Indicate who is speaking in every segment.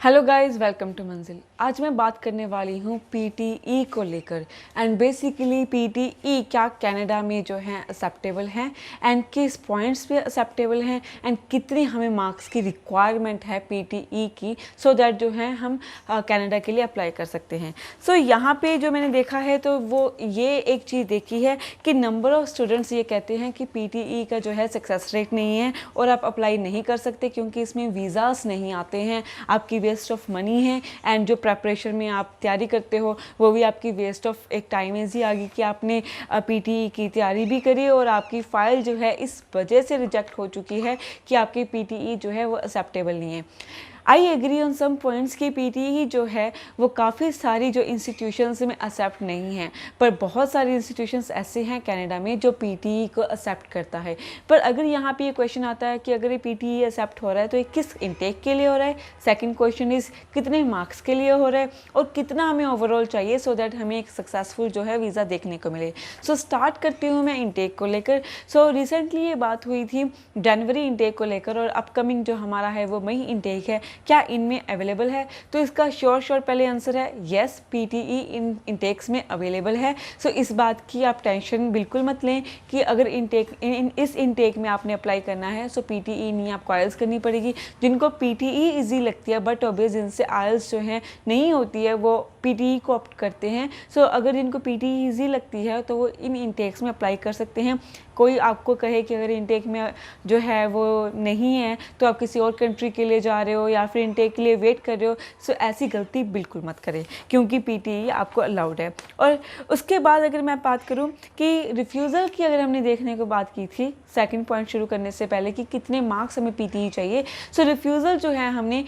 Speaker 1: Hello guys, welcome to मंजिल। आज मैं बात करने वाली हूँ पीटीई को लेकर एंड बेसिकली पीटीई क्या कनाडा में जो है एक्सेप्टेबल हैं एंड किस पॉइंट्स पे एक्सेप्टेबल हैं एंड कितनी हमें मार्क्स की रिक्वायरमेंट है पीटीई की सो दैट जो है हम कनाडा के लिए अप्लाई कर सकते हैं। सो यहाँ पे जो मैंने देखा है तो वो ये एक चीज़ देखी है कि नंबर ऑफ़ स्टूडेंट्स ये कहते हैं कि पीटीई का जो है सक्सेस रेट नहीं है और आप अप्लाई नहीं कर सकते क्योंकि इसमें वीज़ास नहीं आते हैं, आपकी वेस्ट ऑफ मनी है एंड जो प्रेपरेशन में आप तैयारी करते हो वो भी आपकी वेस्ट ऑफ एक टाइम ऐसी आ गई कि आपने पीटीई की तैयारी भी करी और आपकी फ़ाइल जो है इस वजह से रिजेक्ट हो चुकी है कि आपकी पीटीई जो है वो एक्सेप्टेबल नहीं है। I agree on some points की पीटीई जो है वो काफ़ी सारी जो इंस्टीट्यूशंस में एक्सेप्ट नहीं है, पर बहुत सारे इंस्टीट्यूशंस ऐसे हैं कनाडा में जो पीटीई को एक्सेप्ट करता है। पर अगर यहाँ पे ये क्वेश्चन आता है कि अगर ये पीटीई एक्सेप्ट हो रहा है तो ये किस इंटेक के लिए हो रहा है, सेकंड क्वेश्चन इज़ कितने मार्क्स के लिए हो रहा है और कितना हमें ओवरऑल चाहिए सो दैट हमें एक सक्सेसफुल जो है वीज़ा देखने को मिले। सो स्टार्ट करती हूँ मैं इंटेक को लेकर। सो रिसेंटली ये बात हुई थी जनवरी इंटेक को लेकर और अपकमिंग जो हमारा है वो मई इंटेक है, क्या इनमें अवेलेबल है? तो इसका श्योर पहले आंसर है येस, पीटीई इन इंटेक्स में अवेलेबल है। सो इस बात की आप टेंशन बिल्कुल मत लें कि अगर इस इंटेक में आपने अप्लाई करना है सो पीटीई नहीं, आपको आइल्स करनी पड़ेगी। जिनको पीटीई ईजी लगती है बट ऑब्वियस जिनसे आइल्स जो है नहीं होती है वो पीटीई को ऑप्ट करते हैं। सो अगर जिनको पीटीई ईजी लगती है तो वो इन इंटेक्स में अप्लाई कर सकते हैं। कोई आपको कहे कि अगर इंटेक में जो है वो नहीं है तो आप किसी और कंट्री के लिए जा रहे हो या फिर इंटेक के लिए वेट कर रहे हो, सो ऐसी गलती बिल्कुल मत करें क्योंकि पीटीई आपको अलाउड है। और उसके बाद अगर मैं बात करूं कि रिफ्यूज़ल की, अगर हमने देखने को बात की थी सेकंड पॉइंट शुरू करने से पहले कि कितने मार्क्स हमें पीटीई चाहिए, सो रिफ्यूज़ल जो है हमने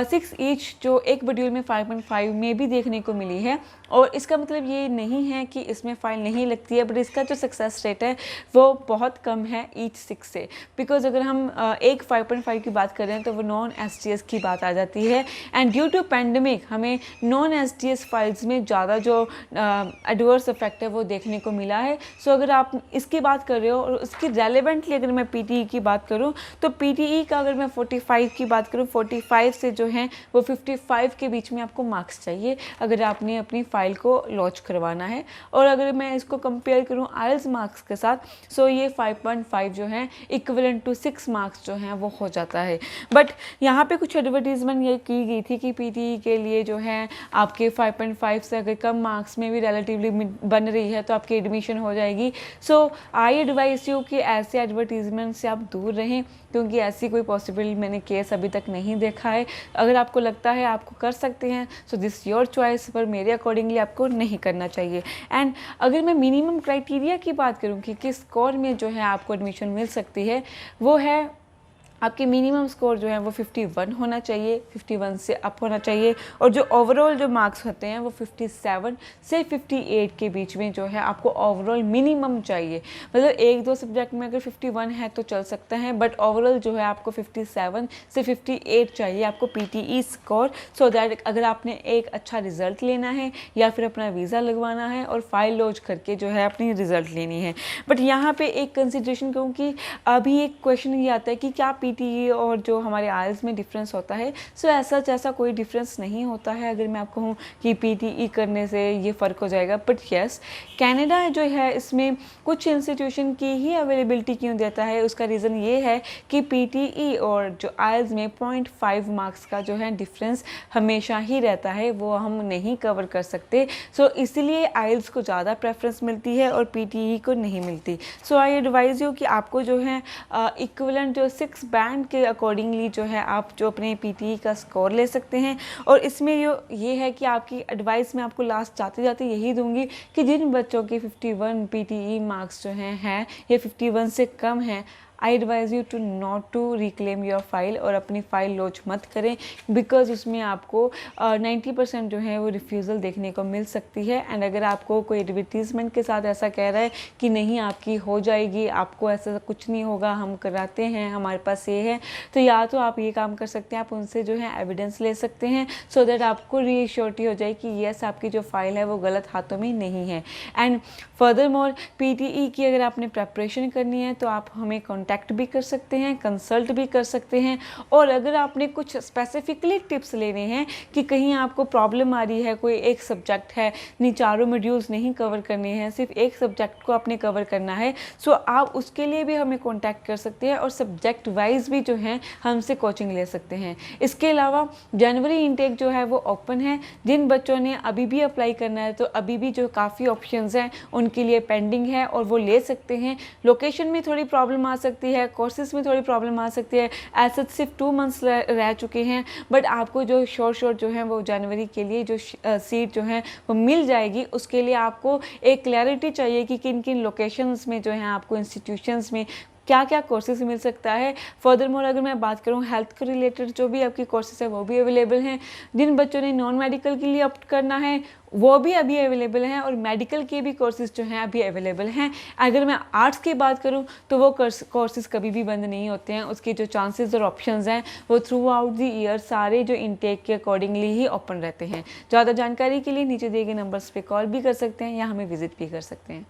Speaker 1: 6 ईच जो एक मॉड्यूल में 5.5 में भी देखने को मिली है। और इसका मतलब ये नहीं है कि इसमें फ़ाइल नहीं लगती है, बट इसका जो सक्सेस रेट है वो बहुत कम है ईच 6 से। बिकॉज अगर हम एक 5.5 की बात करें तो वो नॉन एसटीएस की बात आ जाती है एंड ड्यू टू पैंडमिक हमें नॉन एसटीएस फाइल्स में ज़्यादा जो एडवर्स इफेक्ट है वो देखने को मिला है। सो अगर आप इसकी बात कर रहे हो और उसकी रेलेवेंटली अगर मैं पीटीई की बात करूँ तो पीटीई का अगर मैं 45 की बात करूँ, 45 से जो है वो 55 के बीच में आपको मार्क्स चाहिए अगर आपने अपनी फ़ाइल को लॉन्च करवाना है। और अगर मैं इसको कंपेयर करूँ आइल्स मार्क्स के साथ सो ये 5.5 जो है इक्विवेलेंट टू 6 मार्क्स जो हैं वो हो जाता है। बट यहाँ पे कुछ एडवर्टीजमेंट ये की गई थी कि पीटीई के लिए जो है आपके 5.5 से अगर कम मार्क्स में भी रिलेटिवली बन रही है तो आपकी एडमिशन हो जाएगी। सो आई एडवाइस यू कि ऐसे एडवर्टीजमेंट से आप दूर रहें क्योंकि ऐसी कोई पॉसिबल मैंने केस अभी तक नहीं देखा है। अगर आपको लगता है आपको कर सकते हैं सो दिस योर चॉइस, पर मेरे अकॉर्डिंगली आपको नहीं करना चाहिए। एंड अगर मैं मिनिमम क्राइटेरिया की बात करूँ कि किस स्कोर में जो है आपको एडमिशन मिल सकती है, वो है आपकी मिनिमम स्कोर जो है वो 51 होना चाहिए, 51 से अप होना चाहिए और जो ओवरऑल जो मार्क्स होते हैं वो 57 से 58 के बीच में जो है आपको ओवरऑल मिनिमम चाहिए। मतलब एक दो सब्जेक्ट में अगर 51 है तो चल सकता है बट ओवरऑल जो है आपको 57 से 58 चाहिए आपको पीटीई स्कोर, सो दैट अगर आपने एक अच्छा रिजल्ट लेना है या फिर अपना वीज़ा लगवाना है और फाइल लॉन्च करके जो है अपनी रिजल्ट लेनी है। बट यहाँ पर एक कंसिडरेशन क्योंकि अभी एक क्वेश्चन ये आता है कि क्या पीटीई और जो हमारे आइल्स में डिफरेंस होता है, सो ऐसा कोई डिफरेंस नहीं होता है। अगर मैं आपको कहूँ कि पीटीई करने से ये फ़र्क हो जाएगा, बट यस कनाडा जो है इसमें कुछ इंस्टीट्यूशन की ही अवेलेबिलिटी क्यों देता है, उसका रीज़न ये है कि पीटीई और जो आइल्स में 0.5 मार्क्स का जो है डिफरेंस हमेशा ही रहता है, वो हम नहीं कवर कर सकते। सो इसीलिए आइल्स को ज़्यादा प्रेफरेंस मिलती है और पीटीई को नहीं मिलती। सो आई एडवाइज़ यू कि आपको जो है इक्विवेलेंट जो 6 बैंड के अकॉर्डिंगली जो है आप जो अपने पीटीई का स्कोर ले सकते हैं। और इसमें ये है कि आपकी एडवाइस मैं आपको लास्ट जाते जाते यही दूंगी कि जिन बच्चों के 51 पीटीई मार्क्स जो हैं ये 51 से कम हैं, I advise you to not to reclaim your file और अपनी फ़ाइल लॉन्च मत करें बिकॉज उसमें आपको 90% जो है वो रिफ्यूज़ल देखने को मिल सकती है। एंड अगर आपको कोई एडवर्टीज़मेंट के साथ ऐसा कह रहा है कि नहीं आपकी हो जाएगी, आपको ऐसा कुछ नहीं होगा, हम कराते हैं, हमारे पास ये है, तो या तो आप ये काम कर सकते हैं, आप उनसे जो है एविडेंस ले सकते हैं सो दैट आपको रीश्योरिटी हो जाए कि येस आपकी जो फाइल है वो गलत हाथों में नहीं है। एंड फर्दर मोर पीटीई की अगर आपने प्रेपरेशन करनी है तो आप हमें कॉन्टैक्ट भी कर सकते हैं, कंसल्ट भी कर सकते हैं। और अगर आपने कुछ स्पेसिफिकली टिप्स लेने हैं कि कहीं आपको प्रॉब्लम आ रही है, कोई एक सब्जेक्ट है, नहीं चारों मॉड्यूल्स नहीं कवर करने हैं, सिर्फ एक सब्जेक्ट को आपने कवर करना है, सो आप उसके लिए भी हमें कॉन्टैक्ट कर सकते हैं और सब्जेक्ट वाइज भी जो है हमसे कोचिंग ले सकते हैं। इसके अलावा जनवरी इनटेक जो है वो ओपन है। जिन बच्चों ने अभी भी अप्लाई करना है तो अभी भी जो काफ़ी ऑप्शंस हैं उनके लिए पेंडिंग है और वो ले सकते हैं। लोकेशन में थोड़ी प्रॉब्लम आ सकती है, कोर्सेज में थोड़ी प्रॉब्लम आ सकती है, ऐसे सिर्फ 2 मंथ्स रह चुके हैं, बट आपको जो शॉर्ट जो है वो जनवरी के लिए जो सीट जो है वो मिल जाएगी। उसके लिए आपको एक क्लैरिटी चाहिए कि किन किन लोकेशंस में जो है आपको इंस्टीट्यूशंस में क्या क्या कोर्सेज मिल सकता है। फर्दरमोर अगर मैं बात करूँ हेल्थ के रिलेटेड जो भी आपकी कोर्सेज है वो भी अवेलेबल हैं। जिन बच्चों ने नॉन मेडिकल के लिए ऑप्ट करना है वो भी अभी अवेलेबल हैं और मेडिकल के भी कोर्सेज जो हैं अभी अवेलेबल हैं। अगर मैं आर्ट्स की बात करूं तो वो कोर्सेज कभी भी बंद नहीं होते हैं, उसके जो चांसेस और ऑप्शंस हैं वो थ्रू आउट द ईयर सारे जो इनटेक के अकॉर्डिंगली ही ओपन रहते हैं। ज़्यादा जानकारी के लिए नीचे दिए गए नंबर्स पे कॉल भी कर सकते हैं या हमें विजिट भी कर सकते हैं।